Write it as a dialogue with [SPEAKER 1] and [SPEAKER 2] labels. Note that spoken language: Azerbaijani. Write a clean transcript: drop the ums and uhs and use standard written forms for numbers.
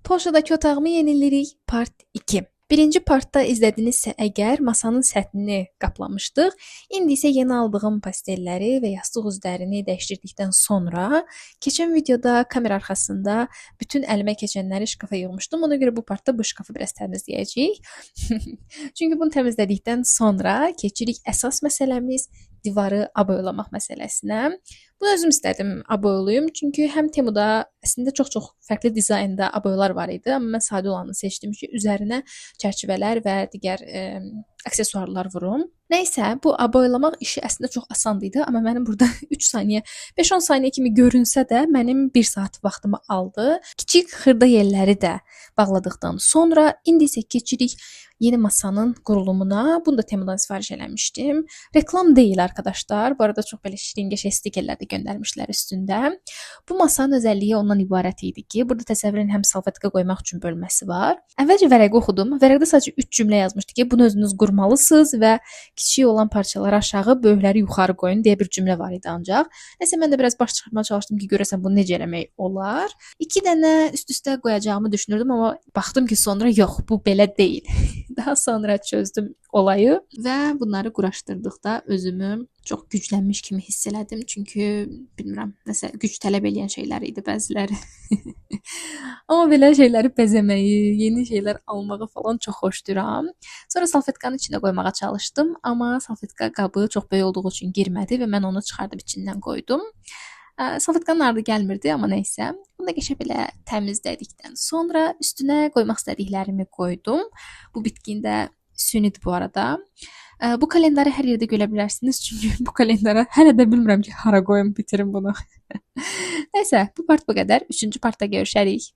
[SPEAKER 1] Polşadakı otağımı yeniləyirik part 2. Birinci partda izlədinizsə əgər masanın səthini qaplamışdıq. İndi isə yeni aldığım pastelləri və yastıq üzlərini dəyişdirdikdən sonra keçən videoda kamera arxasında bütün əlimə keçənləri şkafa yığmışdım. Ona görə bu partda bu şkafı biraz təmizləyəcəyik. Çünki bunu təmizlədikdən sonra keçirik əsas məsələmiz divarı aboyalamaq məsələsinə. Bunu özüm istədim aboyalıyım. Çünki həm Temuda əslində çox fərqli dizaynda aboyalar var idi. Amma mən sadə olanı seçdim ki, üzərinə çərçivələr və digər aksesuarlar vurum. Nəysə, bu aboyalamaq işi əslində çox asan idi. Amma mənim burada 3 saniyə, 5-10 saniyə kimi görünsə də mənim 1 saat vaxtımı aldı. Kiçik xırda yerləri də bağladıqdan sonra indi isə keçirik yeni masanın qurulumuna. Bunu da Temudan sifariş eləmişdim. Reklam deyil arkadaşlar. Bu arada çox belə şiringeş stikerlər də göndərmişlər üstündə. Bu masanın özəlliyi ondan ibarət idi ki, burada təsəvvürün həm salfetka qoymaq üçün bölməsi var. Əvvəlcə vərəqi oxudum. Vərəqdə sadəcə 3 cümlə yazmışdı ki, bunu özünüz qurmalısınız və kiçik olan parçaları aşağı, böyükləri yuxarı qoyun deyə bir cümlə var idi ancaq. Nəsə mən də biraz baş çıxartmaya çalışdım ki, görəsən bunu necə eləmək olar. 2 dənə üst-üstə qoyacağımı düşünürdüm, amma baxdım ki, sonra yox, bu belə deyil. Daha sonra çözdüm olayı və bunları quraşdırdıqda özümü çox güclənmiş kimi hiss elədim. Çünki bilmirəm, nəsə güc tələb edən şeylər idi bəziləri. Amma belə şeyləri bəzəməyi, yeni şeylər almağı falan çox xoşduram. Sonra salfetkanın içinə qoymağa çalışdım, amma salfetka qabı çox böyük olduğu üçün girmədi və mən onu çıxardıb içindən qoydum. Salfetkanın ardı gəlmirdi, amma nəysə. Bunu da qəşə belə təmizlədikdən sonra üstünə qoymaq istədiklərimi qoydum. Bu bitkində sünidir bu arada. Bu kalendarı hər yerdə görə bilərsiniz. Çünki bu kalendara hələ də bilmirəm ki, hara qoyum bitirim bunu. Nəysə, bu part bu qədər. 3-cü partda görüşərik.